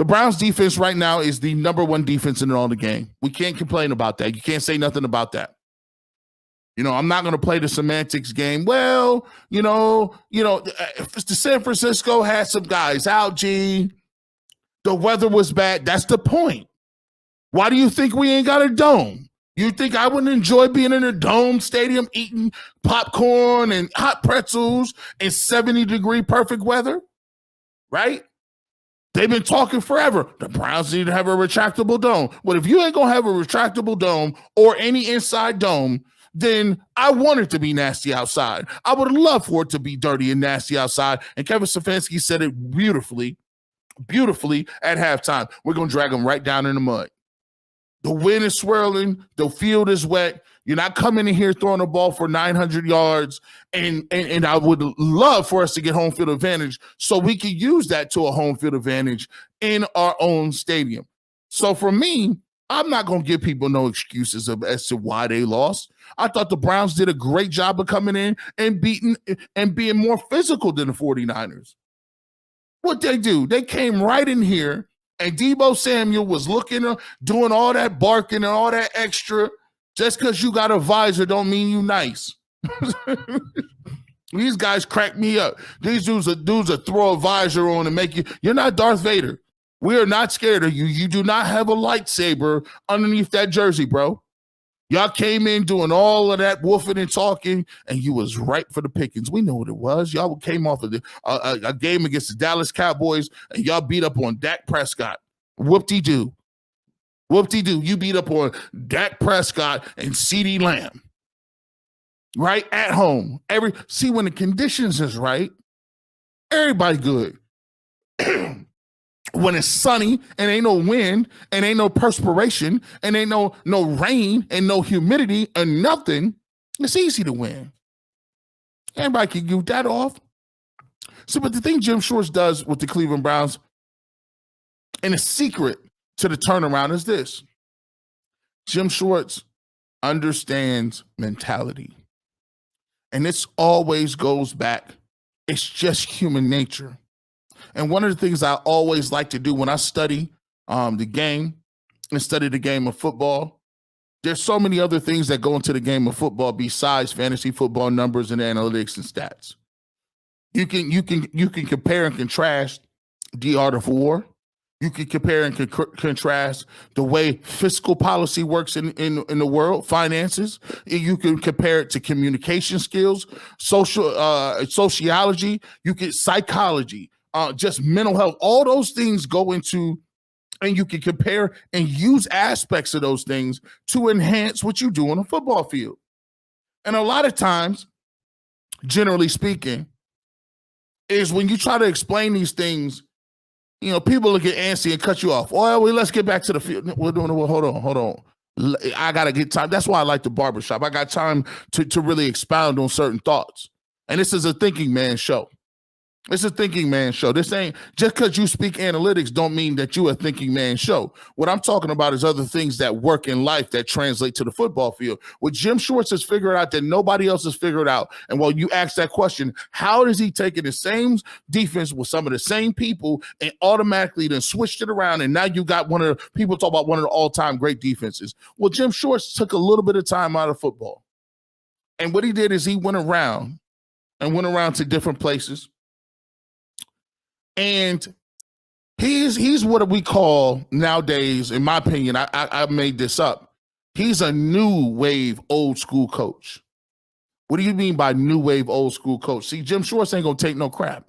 The Browns defense right now is the number one defense in all the game. We can't complain about that. You can't say nothing about that. I'm not going to play the semantics game. Well, if the San Francisco had some guys out, the weather was bad. That's the point. Why do you think we ain't got a dome? You think I wouldn't enjoy being in a dome stadium eating popcorn and hot pretzels in 70-degree perfect weather? Right? They've been talking forever. The Browns need to have a retractable dome. But if you ain't going to have a retractable dome or any inside dome, then I want it to be nasty outside. I would love for it to be dirty and nasty outside. And Kevin Stefanski said it beautifully at halftime. We're going to drag them right down in the mud. The wind is swirling. The field is wet. You're not coming in here throwing a ball for 900 yards. And I would love for us to get home field advantage so we can use that to a home field advantage in our own stadium. So for me, I'm not going to give people no excuses as to why they lost. I thought the Browns did a great job of coming in and beating and being more physical than the 49ers. What they do, they came right in here, and Deebo Samuel was looking, doing all that barking and all that extra. Just because you got a visor don't mean you nice. These guys crack me up. These dudes are throw a visor on and make you. You're not Darth Vader. We are not scared of you. You do not have a lightsaber underneath that jersey, bro. Y'all came in doing all of that woofing and talking, and you was ripe for the pickings. We know what it was. Y'all came off of a game against the Dallas Cowboys, and y'all beat up on Dak Prescott. Whoop-de-doo. Whoop-de-doo. You beat up on Dak Prescott and CeeDee Lamb. Right? At home. See, when the conditions is right, everybody good. When it's sunny and ain't no wind and ain't no perspiration and ain't no rain and no humidity and nothing, it's easy to win. Everybody can get that off. So, but the thing Jim Schwartz does with the Cleveland Browns, and the secret to the turnaround is this. Jim Schwartz understands mentality. And this always goes back. It's just human nature. And one of the things I always like to do when I study the game and study the game of football, there's so many other things that go into the game of football besides fantasy football numbers and analytics and stats. You can compare and contrast the art of war. You can compare and contrast the way fiscal policy works in the world, finances. You can compare it to communication skills, sociology. You get psychology. Just mental health, all those things go into, and you can compare and use aspects of those things to enhance what you do on a football field. And a lot of times, generally speaking, is when you try to explain these things, people look at antsy and cut you off. Well, let's get back to the field. Hold on. I got to get time. That's why I like the barbershop. I got time to really expound on certain thoughts. And this is a thinking man's show. It's a thinking man show. This ain't just because you speak analytics don't mean that you a thinking man show. What I'm talking about is other things that work in life that translate to the football field. What Jim Schwartz has figured out that nobody else has figured out. And while you ask that question, how is he taking the same defense with some of the same people and automatically then switched it around? And now you got people talk about one of the all-time great defenses. Well, Jim Schwartz took a little bit of time out of football. And what he did is he went around to different places. And he's what we call nowadays, in my opinion, I made this up. He's a new wave old school coach. What do you mean by new wave old school coach? See, Jim Schwartz ain't gonna take no crap.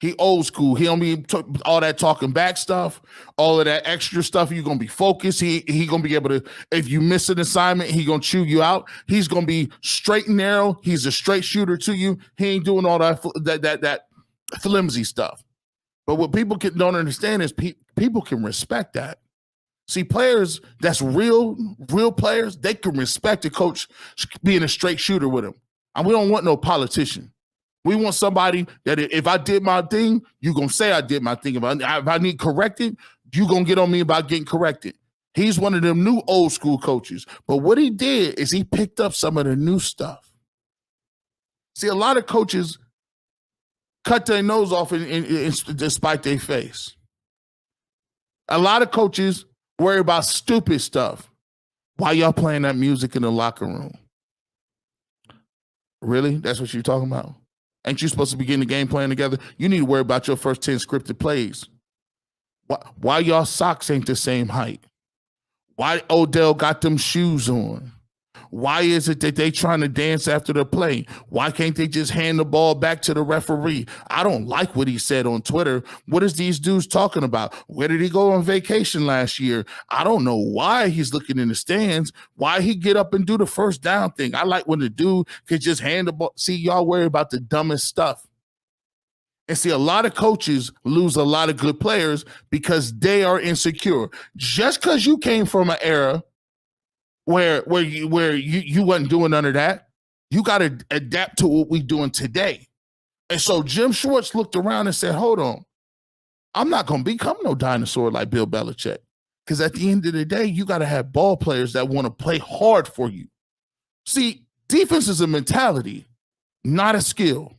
He old school. He don't be all that talking back stuff, all of that extra stuff. You're gonna be focused. He gonna be able to. If you miss an assignment, he gonna chew you out. He's gonna be straight and narrow. He's a straight shooter to you. He ain't doing all that flimsy stuff. But what people don't understand is people can respect that. See, players that's real players, they can respect a coach being a straight shooter with them. And we don't want no politician. We want somebody that if I did my thing, you're going to say I did my thing. If I need corrected, you're going to get on me about getting corrected. He's one of them new old school coaches. But what he did is he picked up some of the new stuff. See, a lot of coaches cut their nose off and despite their face. A lot of coaches worry about stupid stuff. Why y'all playing that music in the locker room? Really? That's what you're talking about? Ain't you supposed to be getting the game plan together? You need to worry about your first 10 scripted plays. Why y'all socks ain't the same height? Why Odell got them shoes on? Why is it that they trying to dance after the play? Why can't they just hand the ball back to the referee? I don't like what he said on Twitter. What is these dudes talking about? Where did he go on vacation last year? I don't know why he's looking in the stands. Why he get up and do the first down thing? I like when the dude could just hand the ball. See, y'all worry about the dumbest stuff. And see, a lot of coaches lose a lot of good players because they are insecure. Just because you came from an era where you wasn't doing none of that, you got to adapt to what we're doing today. And so Jim Schwartz looked around and said, hold on, I'm not going to become no dinosaur like Bill Belichick. Because at the end of the day, you got to have ball players that want to play hard for you. See, defense is a mentality, not a skill.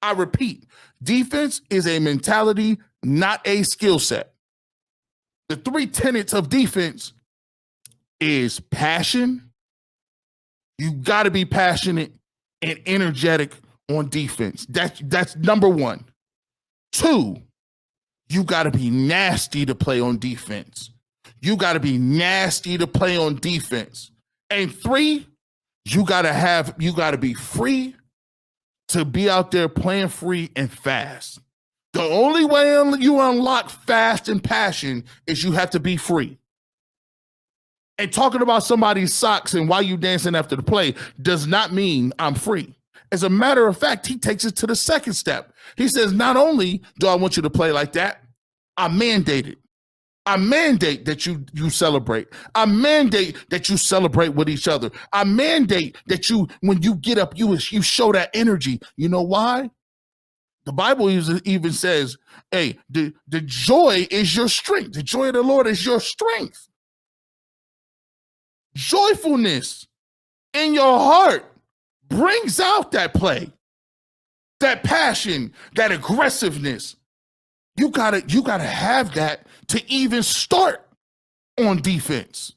I repeat, defense is a mentality, not a skill set. The three tenets of defense is passion. You got to be passionate and energetic on defense. That's number one. Two, you got to be nasty to play on defense. You got to be nasty to play on defense. And three, you got to be free to be out there playing free and fast. The only way you unlock fast and passion is you have to be free. And talking about somebody's socks and why you dancing after the play does not mean I'm free. As a matter of fact, he takes it to the second step. He says, not only do I want you to play like that, I mandate it. I mandate that you celebrate. I mandate that you celebrate with each other. I mandate that when you get up, you show that energy. You know why? The Bible even says, hey, the joy is your strength. The joy of the Lord is your strength. Joyfulness in your heart brings out that play, that passion, that aggressiveness. You gotta have that to even start on defense.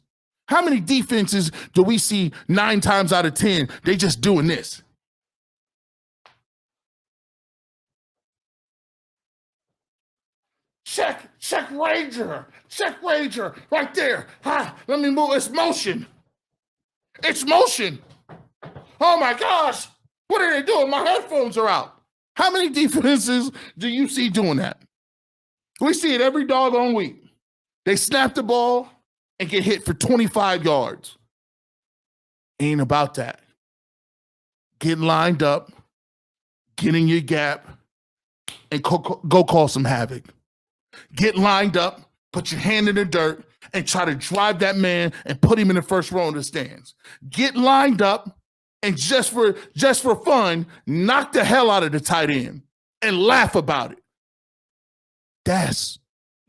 How many defenses do we see 9 times out of 10? They just doing this. Check Ranger, right there. Let me move. It's motion. Oh my gosh, what are they doing? My headphones are out. How many defenses do you see doing that? We see it every doggone week. They snap the ball and get hit for 25 yards. Ain't about that. Get lined up, get in your gap, and go cause some havoc. Get lined up, put your hand in the dirt, and try to drive that man and put him in the first row in the stands. Get lined up and just for fun, knock the hell out of the tight end and laugh about it. That's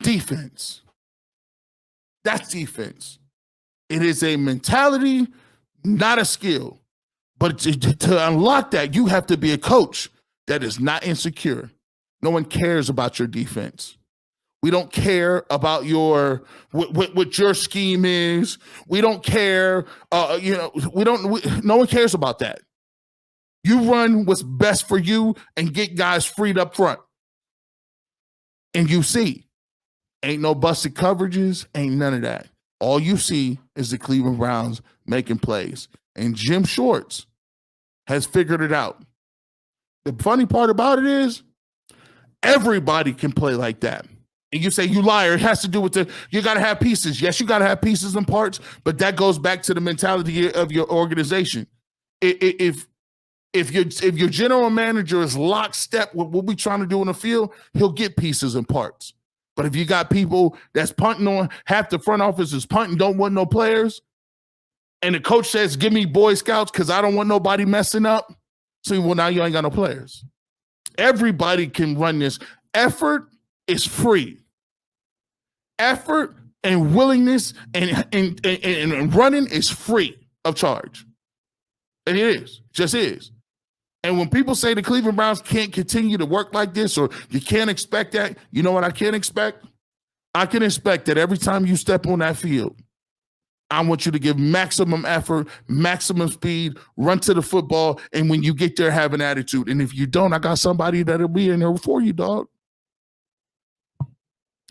defense. That's defense. It is a mentality, not a skill. But to unlock that, you have to be a coach that is not insecure. No one cares about your defense. We don't care about what your scheme is. We don't care. No one cares about that. You run what's best for you and get guys freed up front. And you see, ain't no busted coverages, ain't none of that. All you see is the Cleveland Browns making plays. And Jim Schwartz has figured it out. The funny part about it is everybody can play like that. And you say, you liar, it has to do with you got to have pieces. Yes, you got to have pieces and parts, but that goes back to the mentality of your organization. If your general manager is lockstep with what we're trying to do in the field, he'll get pieces and parts. But if you got people that's punting on, half the front office is punting, don't want no players, and the coach says, give me Boy Scouts because I don't want nobody messing up. So, well, now you ain't got no players. Everybody can run this. Effort is free. Effort and willingness and running is free of charge. And it is, just is. And when people say the Cleveland Browns can't continue to work like this or you can't expect that, you know what I can't expect? I can expect that every time you step on that field, I want you to give maximum effort, maximum speed, run to the football, and when you get there, have an attitude. And if you don't, I got somebody that'll be in there for you, dog.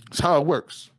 That's how it works.